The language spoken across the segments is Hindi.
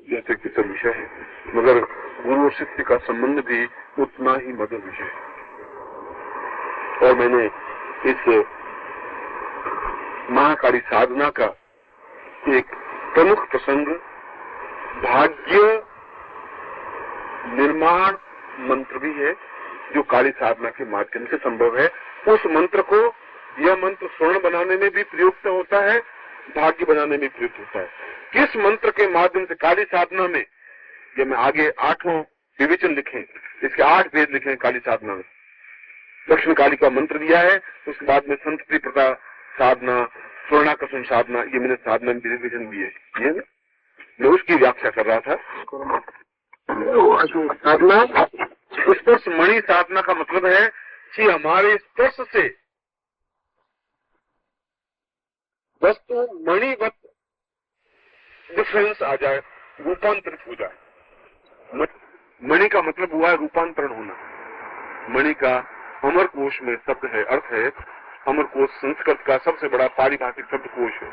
जैसे कि सब विषय है, मगर गुरु और शिष्य का संबंध भी उतना ही मधुर विषय है। और मैंने इस महाकाली साधना का एक प्रमुख प्रसंग भाग्य निर्माण मंत्र भी है, जो काली साधना के माध्यम से संभव है। उस मंत्र को, यह मंत्र स्वर्ण बनाने में भी प्रयुक्त होता है, भाग्य बनाने में प्रयुक्त होता है। किस मंत्र के माध्यम से काली साधना में, जब मैं आगे 8वां विवेचन लिखे, इसके 8 भेद लिखे काली साधना में, दक्षिण काली का मंत्र दिया है, उसके बाद में संतति प्रथा साधना, स्वर्णाकर्षण साधना, ये मैंने साधना में विवेचन दिए। ये मैं उसकी व्याख्या कर रहा था। साधना, स्पर्श मणि साधना का मतलब है कि हमारे स्पर्श से वस्तु मणिवत डिफरेंस आ जाए, रूपांतरित हो जाए। मणि का मतलब हुआ है रूपांतरण होना। मणि का अमर कोश में शब्द है, अर्थ है। अमर कोश संस्कृत का सबसे बड़ा पारिभाषिक शब्दकोश है।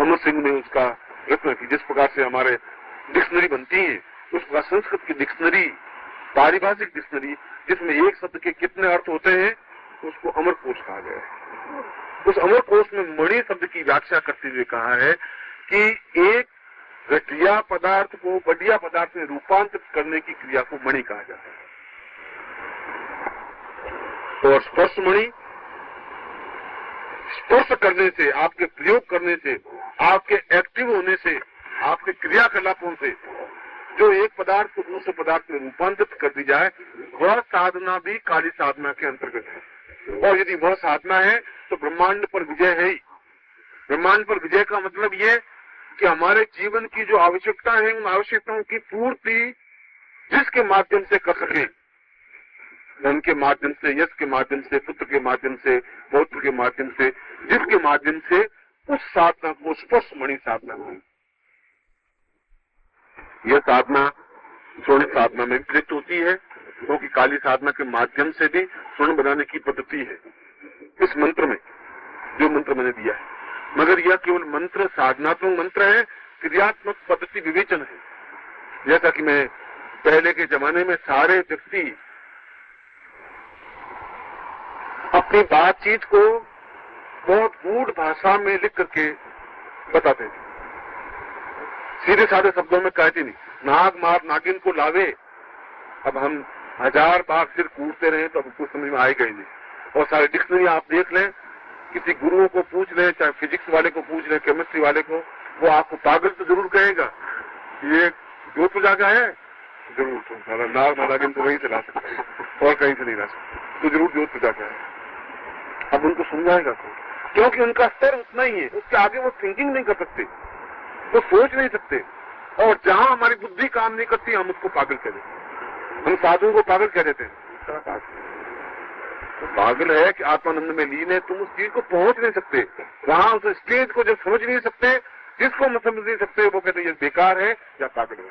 अमर सिंह ने उसका रचना की। जिस प्रकार से हमारे डिक्शनरी बनती है, उस प्रकार संस्कृत की डिक्शनरी, पारिभाषिक डिक्शनरी, जिसमें एक शब्द के कितने अर्थ होते हैं, उसको अमर कोश कहा गया है। उस अमर कोश में मणि शब्द की व्याख्या करते हुए कहा है कि एक घटिया पदार्थ को बढ़िया पदार्थ में रूपांतरित करने की क्रिया को मणि कहा जाता है। और स्पर्श मणि, स्पर्श करने से, आपके प्रयोग करने से, आपके एक्टिव होने से, आपके क्रियाकलापों से जो एक पदार्थ को दूसरे पदार्थ में रूपांतरित कर दी जाए, वह साधना भी काली साधना के अंतर्गत है। और यदि वह साधना है तो ब्रह्मांड पर विजय है ही। ब्रह्मांड पर विजय का मतलब ये कि हमारे जीवन की जो आवश्यकता है, उन आवश्यकताओं की पूर्ति जिसके माध्यम से कर सके, धन के माध्यम से, यश के माध्यम से, पुत्र के माध्यम से, पौत्र के माध्यम से, जिसके माध्यम से, उस साधना को स्पर्श मणि साधना है। यह साधना स्वर्ण साधना में प्रयुक्त होती है, क्योंकि काली साधना के माध्यम से भी स्वर्ण बनाने की पद्धति है इस मंत्र में, जो मंत्र मैंने दिया है। मगर यह केवल मंत्र साधनात्मक मंत्र है, क्रियात्मक पद्धति विवेचन है। जैसा कि मैं पहले के जमाने में सारे व्यक्ति अपनी बातचीत को बहुत गूढ़ भाषा में लिख करके बताते थे, सीधे साधे शब्दों में कहते नहीं। नाग मार नागिन को लावे, अब हम 1000 बार सिर कूटते रहे तो अब कुछ समझ में आएगा ही नहीं। और सारे डिक्शनरी आप देख लें, किसी गुरुओं को पूछ लें, चाहे फिजिक्स वाले को पूछ लें, केमिस्ट्री वाले को, वो आपको पागल तो जरूर कहेगा। ये जोधपुर जागा है जरूर, तो नाग मार नागिन तो वहीं से ला सकते हैं और कहीं से नहीं ला सकते, तो जरूर जोधपुर जागा है। अब उनको समझाएगा कौन? क्योंकि उनका स्तर उतना ही है, उसके आगे वो थिंकिंग नहीं कर सकते, वो सोच नहीं सकते। और जहां हमारी बुद्धि काम नहीं करती, हम उसको पागल कह देते हैं। हम साधुओं को पागल कह देते हैं। तो पागल है कि आत्मानंद में लीन है, तुम उस चीज को पहुंच नहीं सकते। वहां उस स्टेज को जब समझ नहीं सकते, जिसको हम समझ नहीं सकते, वो कहते ये बेकार है या पागल है।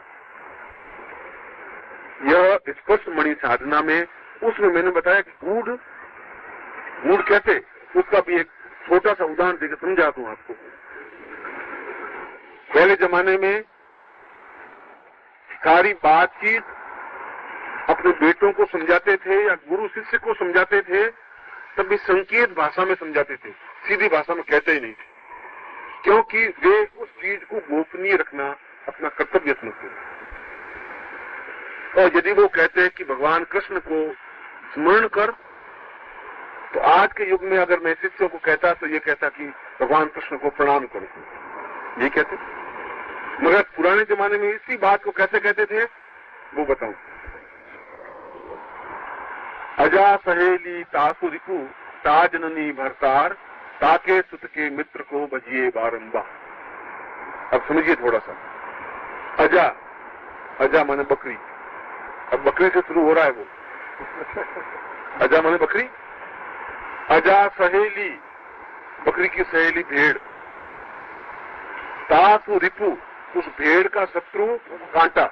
यह स्पर्श मणि साधना में, उसमें मैंने बताया कि गूढ़ कैसे, उसका भी एक छोटा सा उदाहरण देकर समझा दूं आपको। पहले जमाने में सारी बातचीत अपने बेटों को समझाते थे या गुरु शिष्य को समझाते थे, तब भी संकेत भाषा में समझाते थे, सीधी भाषा में कहते ही नहीं थे, क्योंकि वे उस चीज को गोपनीय रखना अपना कर्तव्य समझते थे। और यदि वो कहते हैं कि भगवान कृष्ण को स्मरण कर, तो आज के युग में अगर मैं शिष्यों को कहता तो ये कहता कि भगवान कृष्ण को प्रणाम करो, ये कहते। मगर पुराने जमाने में इसी बात को कैसे कहते थे वो बताऊं। अजा सहेली तासु रिपु ताजननी भरतार, ताके सुत के मित्र को बजिए बारंबार। अब समझिए थोड़ा सा। अजा माने बकरी, अब बकरी से शुरू हो रहा है वो। अजा माने बकरी, अजा सहेली, बकरी की सहेली भेड़, तासु रिपु, उस भेड़ का शत्रु कांटा,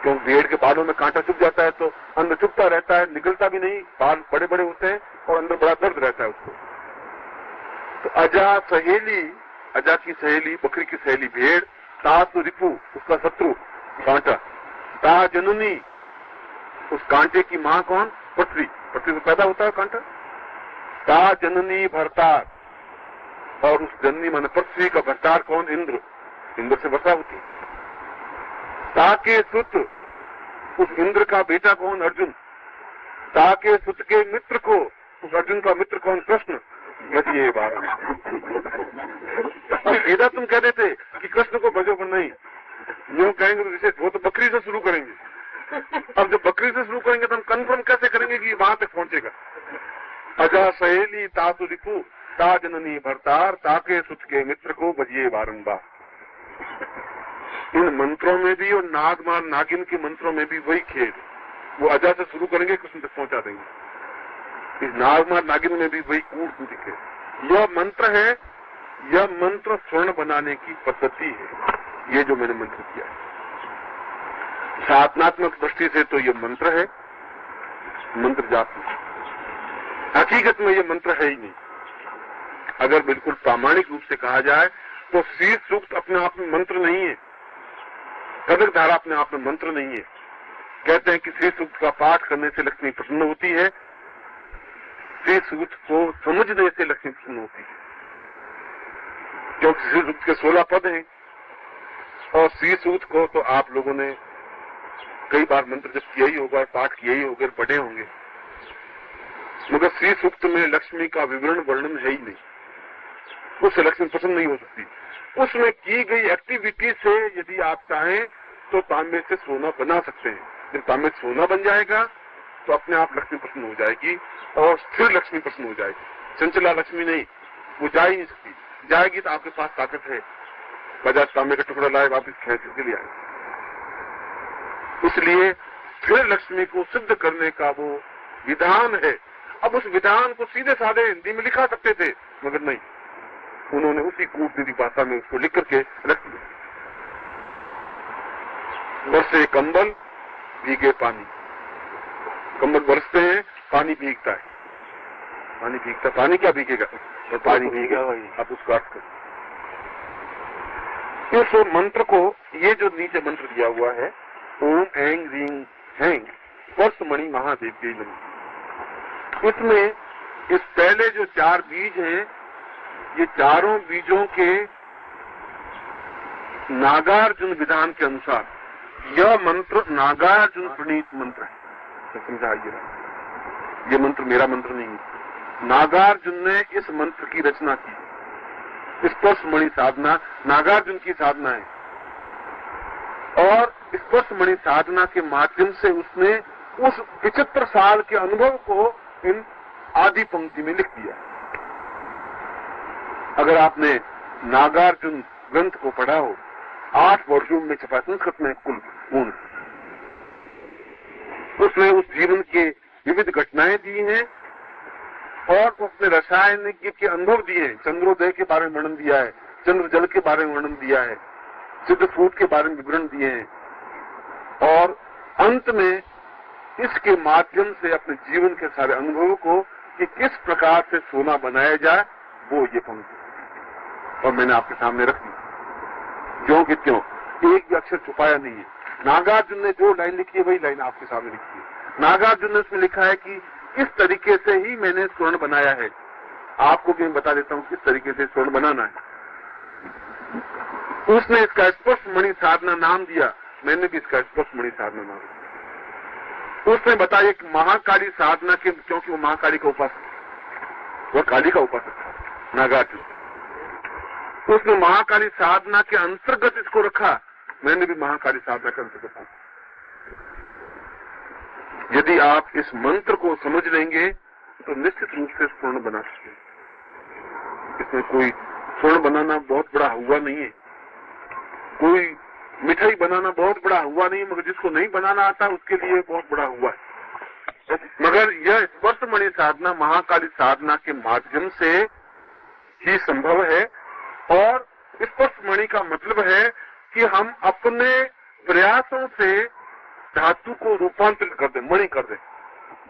क्योंकि भेड़ के बालों में कांटा चुभ जाता है तो अंदर चुभता रहता है, निकलता भी नहीं, बाल बड़े बड़े होते हैं और अंदर बड़ा दर्द रहता है उसको। तो अजा सहेली, अजा की सहेली, बकरी की सहेली भेड़, तासु रिपु, उसका शत्रु कांटा। ता जननी, उस कांटे की मां कौन? पृथ्वी। पृथ्वी से पैदा होता है कांटा। ता जननी भरतार, और उस जननी माने पृथ्वी का भरतार कौन? इंद्र। इंद्र से वर्षा होती। ताके सुत, उस इंद्र का बेटा कौन? अर्जुन। ताके सुत के मित्र को, उस अर्जुन का मित्र कौन? कृष्ण। ये बात इधर तुम कह देते कि कृष्ण को भजो, पर नहीं, यूं कहेंगे तो जैसे वो तो बकरी से शुरू करेंगे। अब जब बकरी से शुरू करेंगे तो हम कंफर्म कैसे करेंगे कि वहां तक पहुंचेगा? अजा सहेली तासु रिपु, ता जननी भरतार, ताके सुत के मित्र को भजिए बारंबार। इन मंत्रों में भी और नागमार नागिन के मंत्रों में भी वही खेल। वो अजा से शुरू करेंगे, कृष्ण तक पहुंचा देंगे। इस नागमार नागिन में भी वही कूट दिखे। यह मंत्र है, यह मंत्र स्वर्ण बनाने की पद्धति है। ये जो मैंने मंत्र किया है साधनात्मक दृष्टि से तो यह मंत्र है, मंत्र जाप नहीं। हकीकत में यह मंत्र है ही नहीं। अगर बिल्कुल प्रामाणिक रूप से कहा जाए तो शीर्ष सूक्त अपने आप में मंत्र नहीं है, कदक धारा अपने आप में मंत्र नहीं है। कहते हैं कि शीर्ष सूक्त का पाठ करने से लक्ष्मी प्रसन्न होती है, शीर्ष सूक्त को समझने से लक्ष्मी प्रसन्न होती है, क्योंकि शीर्ष सूक्त के 16 पद हैं। और शीर्ष सूक्त को तो आप लोगों ने कई बार मंत्र जब किया ही होगा, पाठ किया ही होगा, पढ़े होंगे, मगर शीर्ष सूक्त में लक्ष्मी का विवरण वर्णन है ही नहीं। उससे लक्ष्मी प्रसन्न नहीं हो सकती। उसमें की गई एक्टिविटी से यदि आप चाहें तो तांबे से सोना बना सकते हैं। जब तांबे से सोना बन जाएगा तो अपने आप लक्ष्मी प्रसन्न हो जाएगी और स्थिर लक्ष्मी प्रसन्न हो जाएगी। चंचला लक्ष्मी नहीं, वो जा ही नहीं सकती। जाएगी तो आपके पास ताकत है, बाजार तांबे का टुकड़ा लाए वापिस खेच के लिए आए। इसलिए स्थिर लक्ष्मी को सिद्ध करने का वो विधान है। अब उस विधान को सीधे साधे हिंदी में लिखा सकते थे, मगर नहीं, उन्होंने उसी कूटनीति भाषा में उसको लिख करके रख दिया। बरसे कंबल भीगे पानी, कंबल बरसते हैं, पानी भीगता है, पानी भीगता, पानी क्या भीगेगा और पानी भीगेगा। आप उसको अर्थ करें। इस मंत्र को, ये जो नीचे मंत्र दिया हुआ है, ओम ऐंग रींग हैंग स्पर्श मणि महादेव की नमः, इसमें इस पहले जो 4 बीज हैं, ये चारों बीजों के नागार्जुन विधान के अनुसार यह मंत्र नागार्जुन प्रणीत मंत्र है। समझाइए, ये मंत्र मेरा मंत्र नहीं है। नागार्जुन ने इस मंत्र की रचना की। स्पर्श मणि साधना नागार्जुन की साधना है, और स्पर्श मणि साधना के माध्यम से उसने उस 75 साल के अनुभव को इन आदि पंक्ति में लिख दिया। अगर आपने नागार्जुन ग्रंथ को पढ़ा हो, 8 वर्षों में छपा, संस्कृत में कुल पूर्ण, उसने उस जीवन के विविध घटनाएं दी हैं और उसने रसायनिक के अनुभव दिए हैं। चंद्रोदय के बारे में वर्णन दिया है, चंद्र जल के बारे में वर्णन दिया है, सिद्ध सूत के बारे में विवरण दिए हैं, और अंत में इसके माध्यम से अपने जीवन के सारे अनुभवों को कि किस प्रकार से सोना बनाया जाए, वो ये पंक्ति, और मैंने आपके सामने रख दी। क्यों कि क्यों, एक भी अक्षर छुपाया नहीं है। नागार्जुन ने जो लाइन लिखी है वही लाइन आपके सामने लिखी है। नागार्जुन ने उसमें लिखा है कि इस तरीके से ही मैंने स्वर्ण बनाया है। आपको भी मैं बता देता हूं किस तरीके से स्वर्ण बनाना है। उसने इसका स्पर्श मणि साधना नाम दिया, मैंने भी इसका स्पर्श मणि साधना नाम दिया। उसने बताया कि महाकाली साधना के, क्योंकि वो महाकाली का उपासक, वह काली का उपासक था नागार्जुन, उसने महाकाली साधना के अंतर्गत इसको रखा, मैंने भी महाकाली साधना के अंतर्गत रखा। यदि आप इस मंत्र को समझ लेंगे तो निश्चित रूप से स्वर्ण बना सकते हैं। इसमें कोई स्वर्ण बनाना बहुत बड़ा हुआ नहीं है, कोई मिठाई बनाना बहुत बड़ा हुआ नहीं है, मगर जिसको नहीं बनाना आता उसके लिए बहुत बड़ा हुआ है। मगर यह स्पर्श मणि साधना महाकाली साधना के माध्यम से ही संभव है। और स्पर्श मणि का मतलब है कि हम अपने प्रयासों से धातु को रूपांतरित कर दें, मणि कर दें,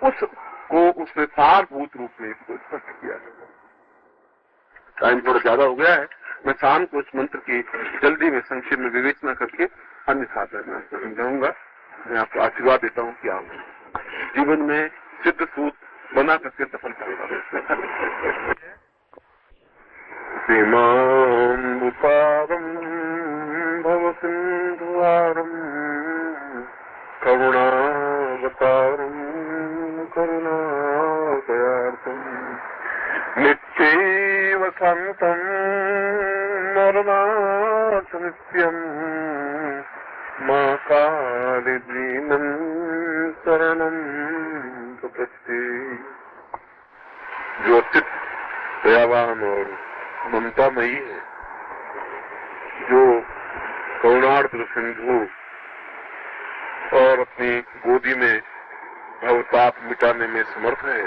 उसको उसने सारभूत रूप में इसको स्पष्ट किया है। टाइम थोड़ा ज्यादा हो गया है। मैं शाम को इस मंत्र की जल्दी में संक्षेप में विवेचना करके अन्यथा मैं समझाऊंगा। मैं आपको आशीर्वाद देता हूँ कि आप जीवन में सिद्ध सूत बना करके सफल करेगा। सीमाम्बुपारं भवसिन्धुवारं करुणावतारं करुणादयार्थं नित्यैव शान्तं मरणासनित्यं मा कालिदीनं शरणं प्रपद्ये। जो अत्यंत दयावान और ममतामयी है, जो करुणार्द्र सिंधु और अपनी गोदी में भवताप मिटाने में समर्थ है,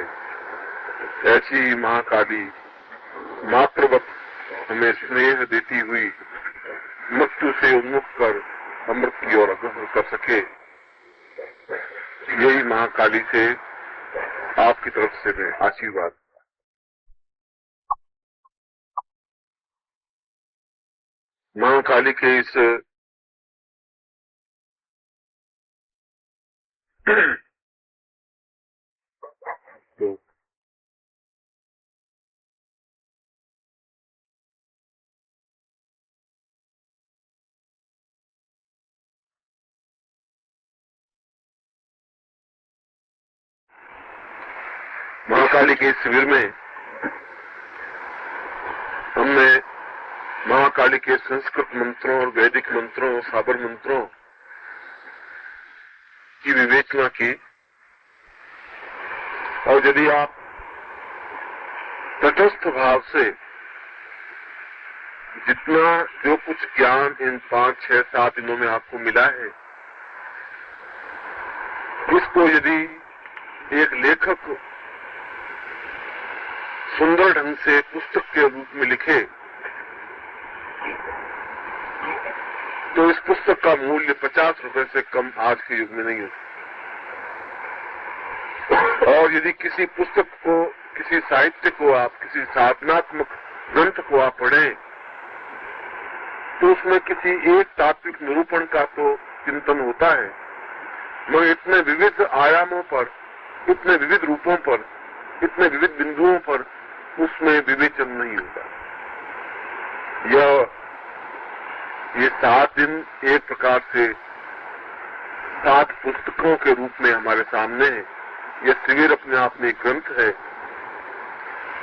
ऐसी महाकाली मातृवत हमें स्नेह देती हुई मृत्यु से उन्मुख कर अमृत की ओर अग्रसर कर सके, यही महाकाली से आपकी तरफ से मैं आशीर्वाद। महाकाली के इस महाकाली के शिविर में हमने महाकाली के संस्कृत मंत्रों और वैदिक मंत्रों, साबर मंत्रों की विवेचना की। और यदि आप तटस्थ भाव से जितना जो कुछ ज्ञान इन 5, 6, 7 दिनों में आपको मिला है, इसको यदि एक लेखक सुंदर ढंग से पुस्तक के रूप में लिखे तो इस पुस्तक का मूल्य 50 रुपए से कम आज के युग में नहीं है। और यदि किसी पुस्तक को, किसी साहित्य को आप, किसी साधनात्मक ग्रंथ को आप पढ़ें तो उसमें किसी एक तात्विक निरूपण का तो चिंतन होता है, मगर इतने विविध आयामों पर, इतने विविध रूपों पर, इतने विविध बिंदुओं पर उसमें विवेचन नहीं होता। ये 7 दिन एक प्रकार से 7 पुस्तकों के रूप में हमारे सामने है। यह शिविर अपने आप में एक ग्रंथ है।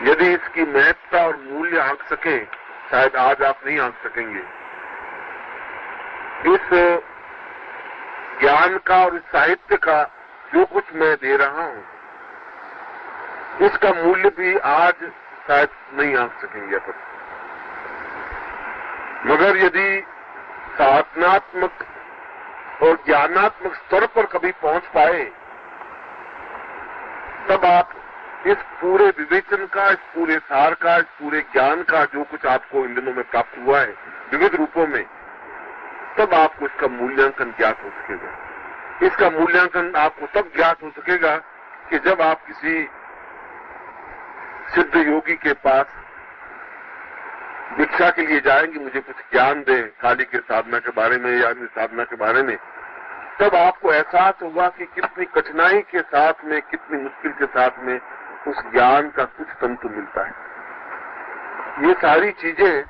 यदि इसकी महत्ता और मूल्य आंक सके, शायद आज आप नहीं आंक सकेंगे। इस ज्ञान का और इस साहित्य का जो कुछ मैं दे रहा हूं, इसका मूल्य भी आज शायद नहीं आंक सकेंगे अपन। मगर यदि साधनात्मक और ज्ञानात्मक स्तर पर कभी पहुंच पाए, तब आप इस पूरे विवेचन का, इस पूरे सार का, इस पूरे ज्ञान का जो कुछ आपको इन दिनों में प्राप्त हुआ है विविध रूपों में, तब आपको इसका मूल्यांकन ज्ञात हो सकेगा। इसका मूल्यांकन आपको तब ज्ञात हो सकेगा कि जब आप किसी सिद्ध योगी के पास दीक्षा के लिए जाएंगे, मुझे कुछ ज्ञान दे काली के साधना के बारे में या अन्य साधना के बारे में, तब आपको एहसास होगा कि कितनी कठिनाई के साथ में, कितनी मुश्किल के साथ में उस ज्ञान का कुछ तंतु मिलता है। ये सारी चीजें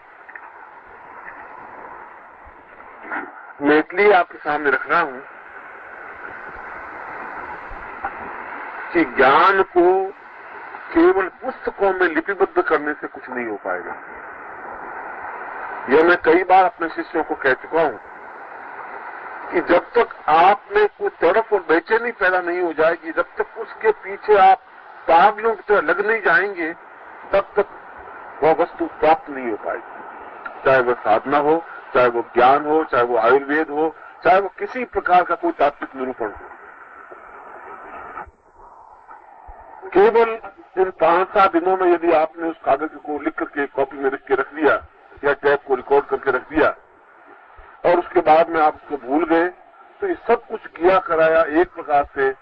मैं इसलिए आपके सामने रख रहा हूं कि ज्ञान को केवल पुस्तकों में लिपिबद्ध करने से कुछ नहीं हो पाएगा। यह मैं कई बार अपने शिष्यों को कह चुका हूं कि जब तक आप में कोई तड़प और बेचैनी पैदा नहीं हो जाएगी, जब तक उसके पीछे आप पागलों की तरह लग नहीं जाएंगे, तब तक वह वस्तु प्राप्त नहीं हो पाएगी। चाहे वह साधना हो, चाहे वो ज्ञान हो, चाहे वो आयुर्वेद हो, चाहे वो किसी प्रकार का कोई तात्विक निरूपण हो। केवल इन 5-7 दिनों में यदि आपने उस कागज को लिख करके कॉपी में लिख के रख दिया या टैप को रिकॉर्ड करके रख दिया और उसके बाद में आप उसको भूल गए, तो ये सब कुछ किया कराया एक प्रकार से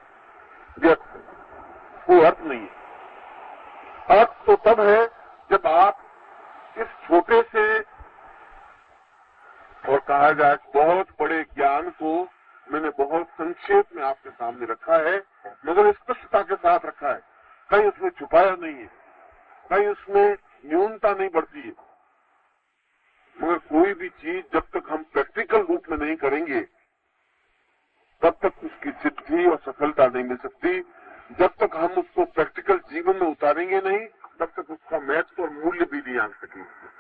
व्यर्थ, कोई अर्थ नहीं है। अर्थ तो तब है जब आप इस छोटे से और कहा जाए बहुत बड़े ज्ञान को मैंने बहुत संक्षेप में आपके सामने रखा है, मगर स्पष्टता के साथ रखा है। कहीं उसमें छुपाया नहीं है, कहीं उसमें न्यूनता नहीं बढ़ती है। मगर कोई भी चीज जब तक हम प्रैक्टिकल रूप में नहीं करेंगे तब तक उसकी सिद्धि और सफलता नहीं मिल सकती। जब तक हम उसको प्रैक्टिकल जीवन में उतारेंगे नहीं तब तक उसका महत्व और मूल्य भी नहीं आ सकेंगे।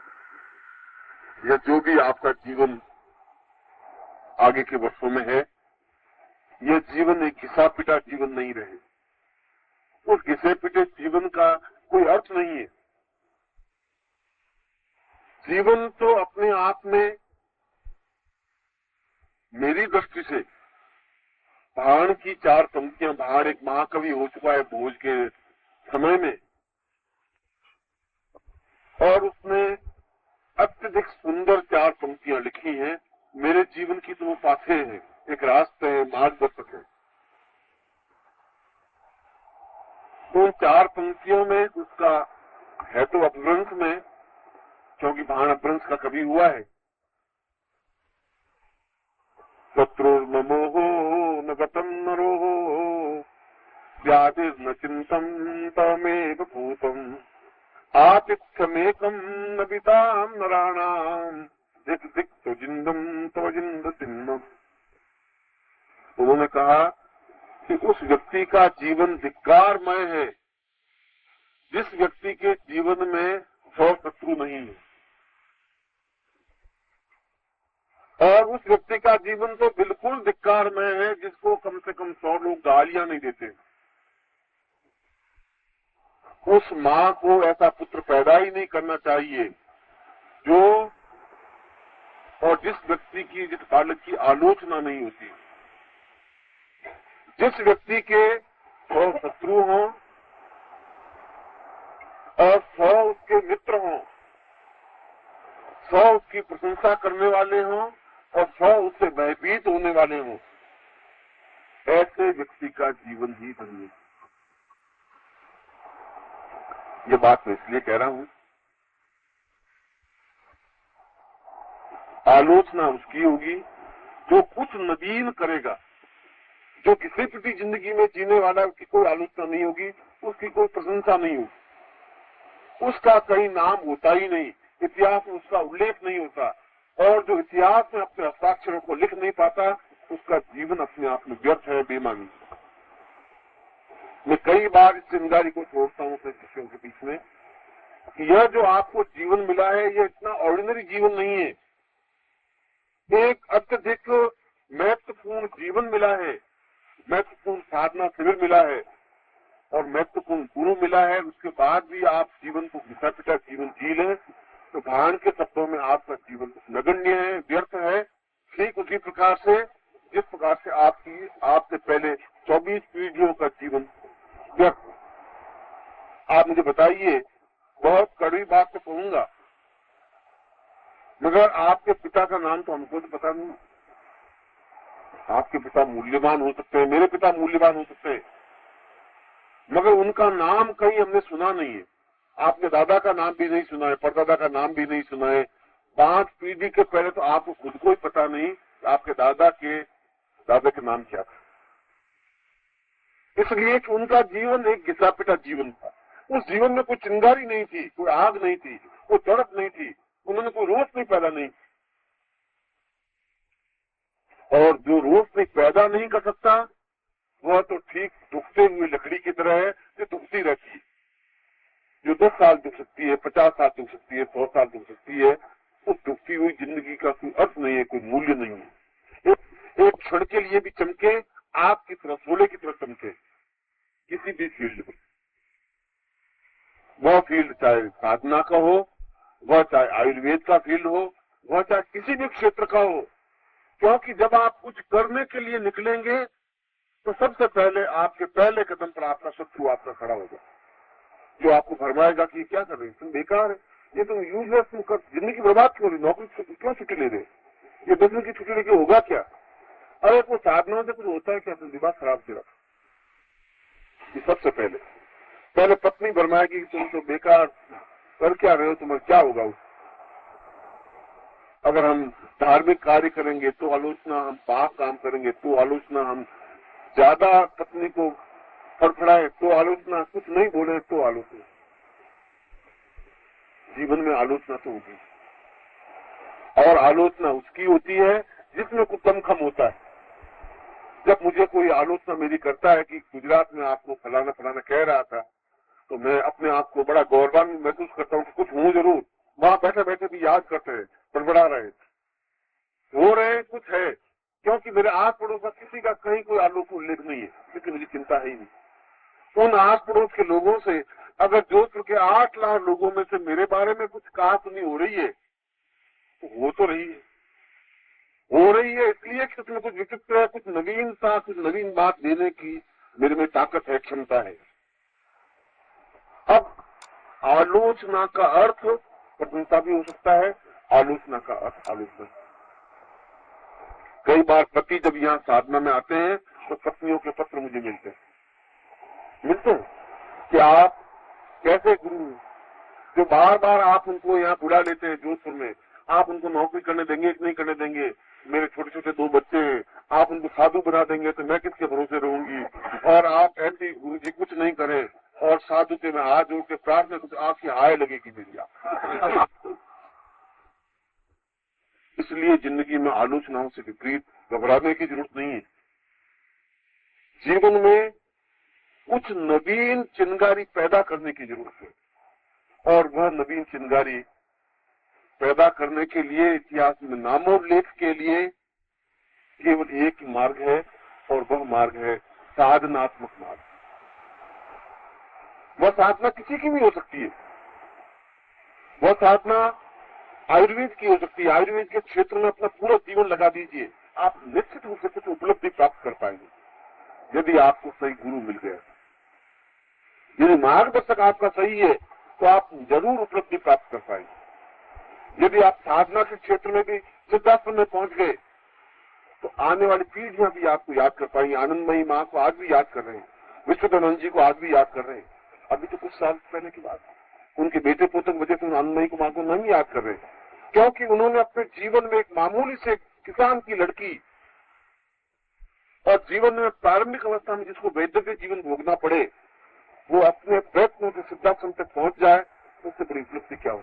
यह जो भी आपका जीवन आगे के वर्षों में है, यह जीवन एक घिसा पिटा जीवन नहीं रहे। उस घिसे पिटे जीवन का कोई अर्थ नहीं है। जीवन तो अपने आप में मेरी दृष्टि से भाण की 4 पंक्तियां, भाण एक महाकवि हो चुका है भोज के समय में, और उसने अत्यधिक सुंदर 4 पंक्तियां लिखी हैं। मेरे जीवन की तो वो पाथे हैं, एक रास्ते है, मार्गदर्शक है। तो उन 4 पंक्तियों में उसका है तो अपभ्रंश में, क्योंकि भाण अपभ्रंश का कवि हुआ है। शत्रुर्ममोहो न गतम नरोहो व्याधिर्न चिंतम तमेव भूतम आतिथ्यमेकम न विताम नराणाम दिक दिक तो जिंदम तो जिंद सिन्नम। उन्होंने कहा कि उस व्यक्ति का जीवन धिक्कारमय है जिस व्यक्ति के जीवन में 100 शत्रु नहीं है, और उस व्यक्ति का जीवन तो बिल्कुल धिक्कारमय है जिसको कम से कम 100 लोग गालियां नहीं देते। उस मां को ऐसा पुत्र पैदा ही नहीं करना चाहिए जो, और जिस व्यक्ति की, जिस बालक की आलोचना नहीं होती। जिस व्यक्ति के 100 शत्रु हों और 100 उसके मित्र हों, 100 उसकी प्रशंसा करने वाले हों और 100 उससे भयभीत होने वाले हों, ऐसे व्यक्ति का जीवन ही धन्य। ये बात मैं इसलिए कह रहा हूं, आलोचना उसकी होगी जो कुछ नवीन करेगा। जो किसी भी जिंदगी में जीने वाला, उसकी कोई आलोचना नहीं होगी, उसकी कोई प्रशंसा नहीं होगी, उसका कहीं नाम होता ही नहीं, इतिहास में उसका उल्लेख नहीं होता, और जो इतिहास में अपने हस्ताक्षरों को लिख नहीं पाता उसका जीवन अपने आप में व्यर्थ है, बेमानी। मैं कई बार इस जिम्मेदारी को छोड़ता हूं अपने शिष्यों के बीच में कि यह जो आपको जीवन मिला है यह इतना ऑर्डिनरी जीवन नहीं है, एक अत्यधिक महत्वपूर्ण जीवन मिला है, महत्वपूर्ण साधना शिविर मिला है और महत्वपूर्ण गुरु मिला है। उसके बाद भी आप जीवन को घिसा पिटा जीवन जी लें तो भाण के शब्दों में आपका जीवन नगण्य है, व्यर्थ है। ठीक उसी प्रकार से जिस प्रकार से आपसे पहले 24 पीढ़ियों का जीवन व्यर्थ। आप मुझे बताइए, बहुत कड़वी बात तो कहूंगा, मगर आपके पिता का नाम तो हमको तो पता नहीं। आपके पिता मूल्यवान हो सकते हैं, मेरे पिता मूल्यवान हो सकते हैं, मगर उनका नाम कहीं हमने सुना नहीं है। आपके दादा का नाम भी नहीं सुना है, परदादा का नाम भी नहीं सुना है। 5 पीढ़ी के पहले तो आपको खुद को ही पता नहीं कि आपके दादा के नाम क्या था। इसलिए कि उनका जीवन एक घिसा पिटा जीवन था। उस जीवन में कोई चिंगारी नहीं थी, कोई आग नहीं थी, कोई तड़प नहीं थी, उन्होंने कोई रोशनी पैदा नहीं की। और जो रोशनी पैदा नहीं कर सकता वह तो ठीक दुखते हुए लकड़ी की तरह है जो दुखती रहती है, जो 10 साल दुख सकती है, 50 साल दुख सकती है, 100 साल दुख सकती है। उस दुखती हुई जिंदगी का कोई अर्थ नहीं है, कोई मूल्य नहीं है। एक क्षण के लिए भी चमके, आग की तरह, सोले की तरह चमके किसी भी फील्ड में, वह फील्ड चाहे साधना का हो, वह चाहे आयुर्वेद का फील्ड हो, वह चाहे किसी भी क्षेत्र का हो। क्योंकि जब आप कुछ करने के लिए निकलेंगे तो सबसे पहले आपके पहले कदम पर आपका शत्रु आपका खड़ा होगा, जो आपको भरमाएगा कि क्या कर रहे हैं, तुम बेकार है, ये तुम यूजलेस, तुम कर जिंदगी बर्बाद क्यों रही, नौकरी क्यों छुट्टी ले रहे, ये 10 दिन की छुट्टी लेके होगा क्या, अरे वो साधना से कुछ होता है क्या, तो दिमाग खराब से रखा। ये सबसे पहले पत्नी भरमाएगी कि तुम तो बेकार कर क्या रहे हो, तुम्हारा क्या होगा। अगर हम धार्मिक कार्य करेंगे तो आलोचना, हम पाप काम करेंगे तो आलोचना, हम ज्यादा पत्नी को फड़फड़ाए तो आलोचना, कुछ नहीं बोले तो आलोचना। जीवन में आलोचना तो होगी, और आलोचना उसकी होती है जिसमें कुछ दमखम होता है। जब मुझे कोई आलोचना मेरी करता है कि गुजरात में आपको फलाना फलाना कह रहा था, तो मैं अपने आप को बड़ा गौरवान्वित महसूस करता हूँ कि कुछ हूँ जरूर। वहां बैठे बैठे भी याद करते हैं, बड़बड़ा रहे, हो रहे कुछ है, क्योंकि मेरे आस पड़ोस का किसी का कहीं कोई आलोक उल्लेख नहीं है, क्योंकि मुझे चिंता है ही नहीं। उन आस पड़ोस के लोगों से अगर जोधपुर के 8 लाख लोगों में से मेरे बारे में कुछ कहा सुनी हो रही है, तो हो तो रही है, हो रही है इसलिए कि उसमें कुछ विचित्र है, कुछ नवीनता, कुछ नवीन बात देने की मेरे में ताकत है, क्षमता है। अब आलोचना का अर्थ प्रशंसा भी हो सकता है, आलोचना का अर्थ आलोचना। कई बार पति जब यहाँ साधना में आते हैं तो पत्नियों के पत्र मुझे मिलते हैं कि आप कैसे गुरु, जो बार बार आप उनको यहाँ बुला लेते हैं जोधपुर में, आप उनको नौकरी करने देंगे कि नहीं करने देंगे, मेरे छोटे छोटे 2 बच्चे हैं, आप उनको साधु बना देंगे तो मैं किसके भरोसे रहूंगी, और आप ऐसे गुरु जी कुछ नहीं करें, और साधु के मैं हाथ जोड़ के प्रार्थना कुछ आपकी हाय लगेगी मेरी आप। इसलिए जिंदगी में आलोचनाओं से विपरीत घबराने की जरूरत नहीं है। जीवन में कुछ नवीन चिंगारी पैदा करने की जरूरत है, और वह नवीन चिंगारी पैदा करने के लिए इतिहास में नामोल्लेख के लिए केवल एक ही मार्ग है, और वह मार्ग है साधनात्मक मार्ग। वह साधना किसी की भी हो सकती है, वह साधना आयुर्वेद की हो सकती है। आयुर्वेद के क्षेत्र में अपना पूरा जीवन लगा दीजिए, आप निश्चित रूप से कुछ उपलब्धि प्राप्त कर पाएंगे यदि आपको सही गुरु मिल गया। यदि मार्गदर्शक आपका सही है तो आप जरूर उपलब्धि प्राप्त कर पाएंगे। यदि आप साधना के क्षेत्र में भी सिद्धाश्रम में पहुंच गए तो आने वाली पीढ़ियां भी आपको याद कर पाएंगी। आनंदमयी माँ को आज भी याद कर रहे हैं, विश्वदानंद जी को आज भी याद कर रहे हैं। अभी तो कुछ साल पहले की बात, उनके बेटे पोतों की वजह से आनंदमयी को माँ को नहीं याद कर रहे, क्योंकि उन्होंने अपने जीवन में एक मामूली से किसान की लड़की, और जीवन में प्रारंभिक अवस्था में जिसको वैद्य जीवन भोगना पड़े, वो अपने प्रयत्नों से सिद्धाश्रम तक पहुंच जाए तो उससे बड़ी उपलब्धि क्या हो।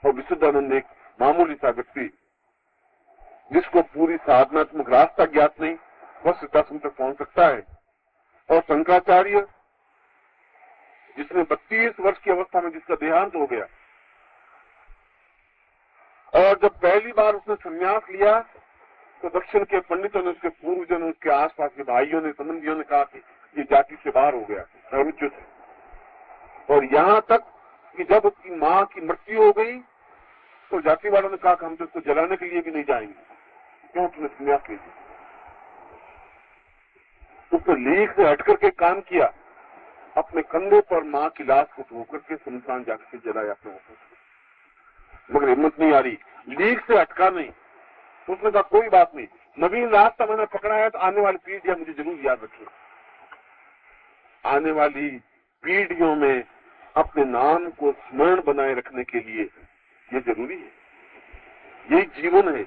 और विशुद्धानंद एक मामूली सा व्यक्ति जिसको पूरी साधनात्मक रास्ता ज्ञात नहीं, वह सिद्धाश्रम तक पहुंच सकता है। और शंकराचार्य जिसने 32 वर्ष की अवस्था में जिसका देहांत हो गया, और जब पहली बार उसने संन्यास लिया तो दक्षिण के पंडितों ने, उसके पूर्वजों ने, उसके आसपास के भाइयों ने, संबंधियों ने कहा कि ये जाति से बाहर हो गया, धर्मच्युत है। और यहाँ तक कि जब उसकी माँ की मृत्यु हो गई तो जाति वालों ने कहा कि हम तो इसको जलाने के लिए भी नहीं जाएंगे, क्यों तुमने संन्यास ले लिया। उसने लीक से हट करके काम किया, अपने कंधे पर माँ की लाश को धो करके सुनसान जाकर के जलाया अपने ऊपर, मगर हिम्मत नहीं आ रही, लीक से हटका नहीं। उसने कहा कोई बात नहीं, नवीन रास्ता मैंने पकड़ा है तो आने वाली पीढ़ियां मुझे जरूर याद रखें। आने वाली पीढ़ियों में अपने नाम को स्मरण बनाए रखने के लिए ये जरूरी है। यही जीवन है।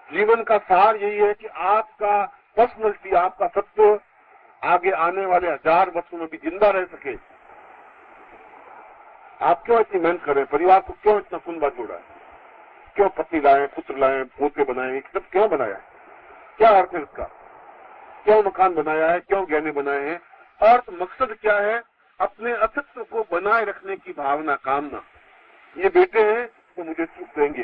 जीवन का सार यही है कि आपका पर्सनैलिटी, आपका सत्व आगे आने वाले 1000 वर्षों में भी जिंदा रह सके। आप क्यों इतनी मेहनत कर रहे हैं, परिवार को क्यों इतना कुंबा जोड़ा है, क्यों पति लाए, पुत्र लाए, पोते बनाए, सब क्यों बनाया है, क्या अर्थ है इसका, क्यों मकान बनाया है, क्यों गहने बनाए हैं, अर्थ मकसद क्या है, अपने अस्तित्व को बनाए रखने की भावना, कामना। ये बेटे हैं तो मुझे सुख देंगे,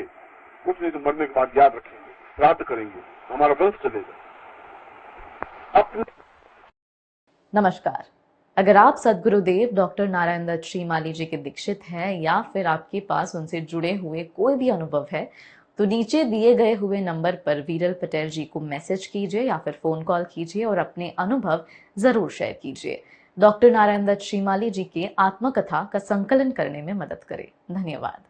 कुछ नहीं तो मरने के बाद याद रखेंगे, श्राद्ध करेंगे, हमारा वंश चलेगा। अपने नमस्कार। अगर आप सद्गुरुदेव डॉक्टर नारायण दत्त श्रीमाली जी के दीक्षित हैं या फिर आपके पास उनसे जुड़े हुए कोई भी अनुभव है तो नीचे दिए गए हुए नंबर पर वीरल पटेल जी को मैसेज कीजिए या फिर फोन कॉल कीजिए और अपने अनुभव जरूर शेयर कीजिए। डॉक्टर नारायण दत्त श्रीमाली जी के आत्मकथा का संकलन करने में मदद करें। धन्यवाद।